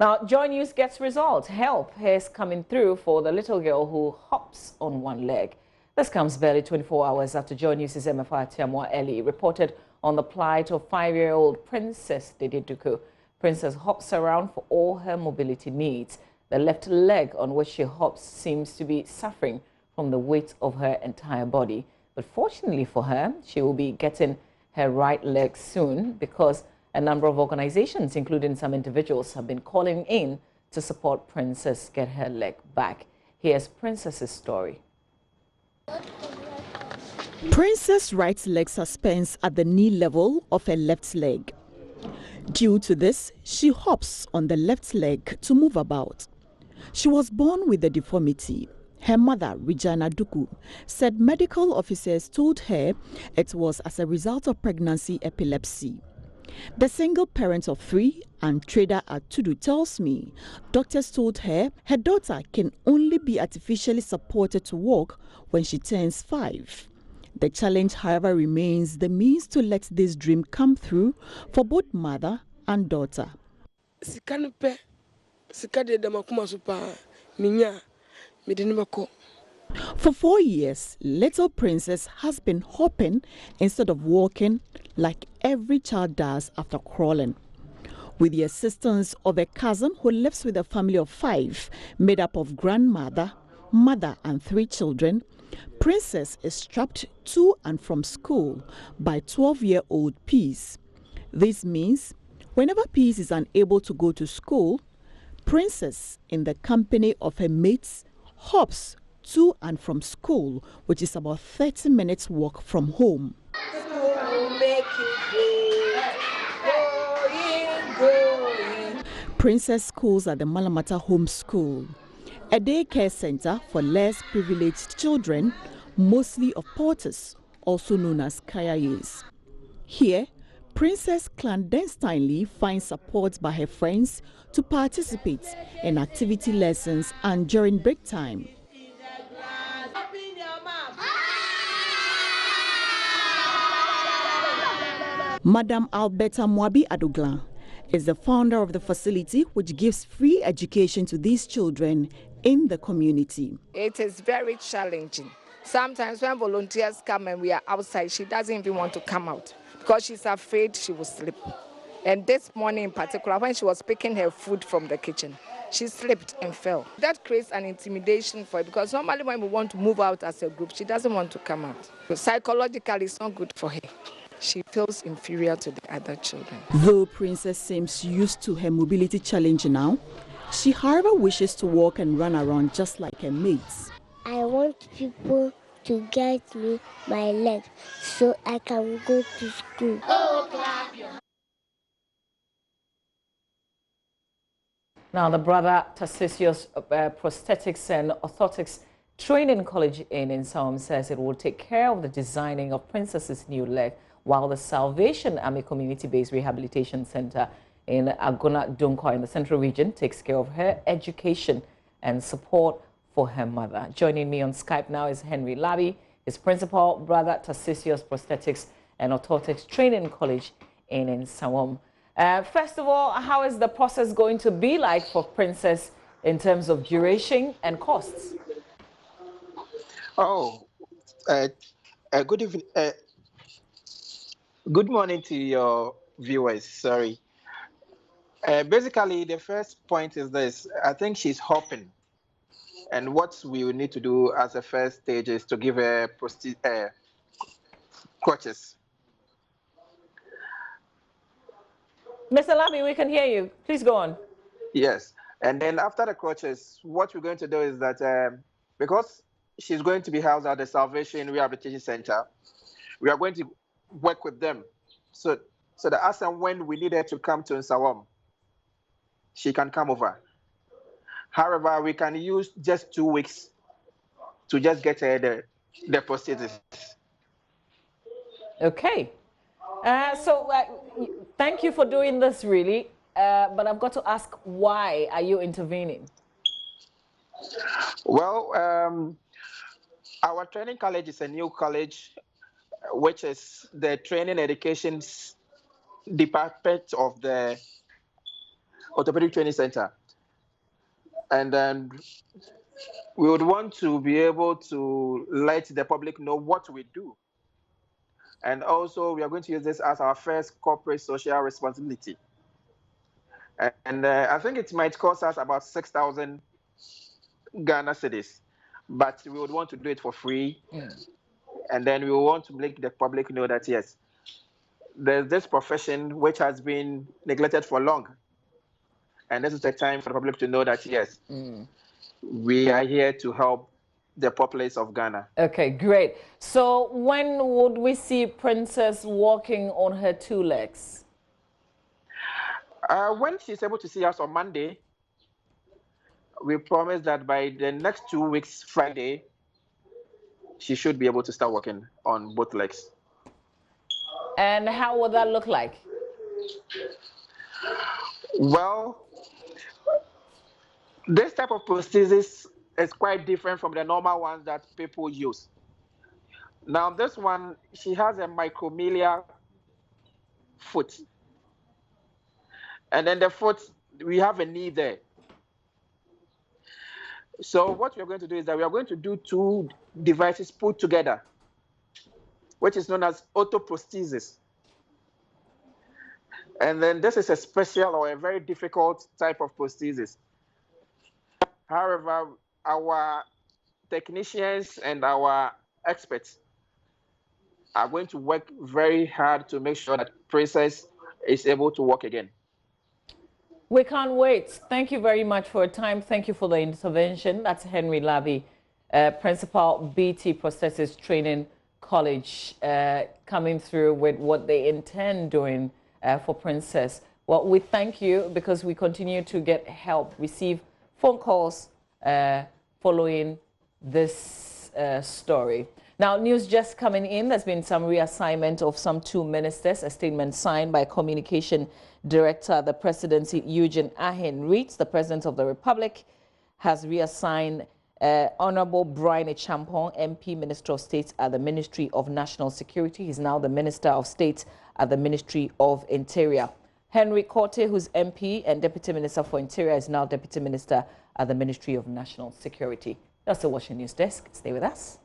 Now, JoyNews gets results. Help is coming through for the little girl who hops on one leg. This comes barely 24 hours after JoyNews' MFR Tiamwa Eli reported on the plight of 5-year-old Princess Dede Duku. Princess hops around for all her mobility needs. The left leg on which she hops seems to be suffering from the weight of her entire body. But fortunately for her, she will be getting her right leg soon because a number of organizations, including some individuals, have been calling in to support Princess get her leg back. Here's Princess's story. Princess' right leg suspends at the knee level of her left leg. Due to this, she hops on the left leg to move about. She was born with the deformity. Her mother, Regina Duku, said medical officers told her it was as a result of pregnancy epilepsy. The single parent of 3 and trader at Tudu tells me doctors told her her daughter can only be artificially supported to walk when she turns 5. The challenge, however, remains the means to let this dream come through for both mother and daughter. For 4 years, little Princess has been hopping instead of walking like every child does after crawling. With the assistance of a cousin who lives with a family of 5, made up of grandmother, mother and 3 children, Princess is strapped to and from school by 12-year-old Peace. This means whenever Peace is unable to go to school, Princess, in the company of her mates, hops to and from school, which is about 30 minutes walk from home. Princess schools are the Malamata Home School, a daycare center for less privileged children, mostly of porters, also known as Kayayes. Here, Princess clandestinely finds support by her friends to participate in activity lessons and during break time. Madam Alberta Mwabi Adoglan is the founder of the facility, which gives free education to these children in the community. It is very challenging. Sometimes when volunteers come and we are outside, she doesn't even want to come out because she's afraid she will slip. And this morning in particular, when she was picking her food from the kitchen, she slipped and fell. That creates an intimidation for her because normally when we want to move out as a group, she doesn't want to come out. Psychologically, it's not good for her. She feels inferior to the other children. Though Princess seems used to her mobility challenge now, she however wishes to walk and run around just like her mates. I want people to get me my leg so I can go to school. Now, the Brother Tarsisius Prosthetics and Orthotics Training College in Nsawam says it will take care of the designing of Princess's new leg, while the Salvation Army Community-Based Rehabilitation Center in Agona Dunkwa in the Central Region takes care of her education and support for her mother. Joining me on Skype now is Henry Labi, his principal, Brother Tarsisius Prosthetics and Orthotics Training College in Nsawam. First of all, how is the process going to be like for Princess in terms of duration and costs? Good evening. Good morning to your viewers. Sorry. Basically, the first point is this. I think she's hopping. And what we will need to do as a first stage is to give her crutches. Mr. Labi, we can hear you. Please go on. Yes. And then after the crutches, what we're going to do is that because she's going to be housed at the Salvation Rehabilitation Center, we are going to work with them. So that as and when we need her to come to Nsawam, she can come over. However, we can use just 2 weeks to just get her the prosthesis. Okay. Thank you for doing this, really. But I've got to ask, why are you intervening? Well, our training college is a new college, which is the training education department of orthopedic training center. And then we would want to be able to let the public know what we do. And also, we are going to use this as our first corporate social responsibility. And I think it might cost us about 6,000 Ghana cedis, but we would want to do it for free. And then we want to make the public know that, yes, there's this profession which has been neglected for long. And this is the time for the public to know that, yes, we are here to help the populace of Ghana. Okay, great. So when would we see Princess walking on her two legs? When she's able to see us on Monday, we promise that by the next 2 weeks, Friday, she should be able to start walking on both legs. And how would that look like? Well, this type of prosthesis is quite different from the normal ones that people use. Now, this one, she has a micromelia foot. And then the foot, we have a knee there. So what we are going to do is that we are going to do two devices put together, which is known as autoprosthesis. And then this is a special or a very difficult type of prosthesis. However, our technicians and our experts are going to work very hard to make sure that Princess is able to walk again. We can't wait. Thank you very much for your time. Thank you for the intervention. That's Henry Lavi, Principal, BT Prosthesis Training College, coming through with what they intend doing for Princess. Well, we thank you because we continue to get help, receive phone calls following this story. Now, news just coming in, there's been some reassignment of some 2 ministers. A statement signed by Communication Director at the Presidency, Eugene Ahin, reads, the President of the Republic has reassigned Honorable Brian Echampong, MP, Minister of State at the Ministry of National Security. He's now the Minister of State at the Ministry of Interior. Henry Korte, who's MP and Deputy Minister for Interior, is now Deputy Minister at the Ministry of National Security. That's the JoyNews desk. Stay with us.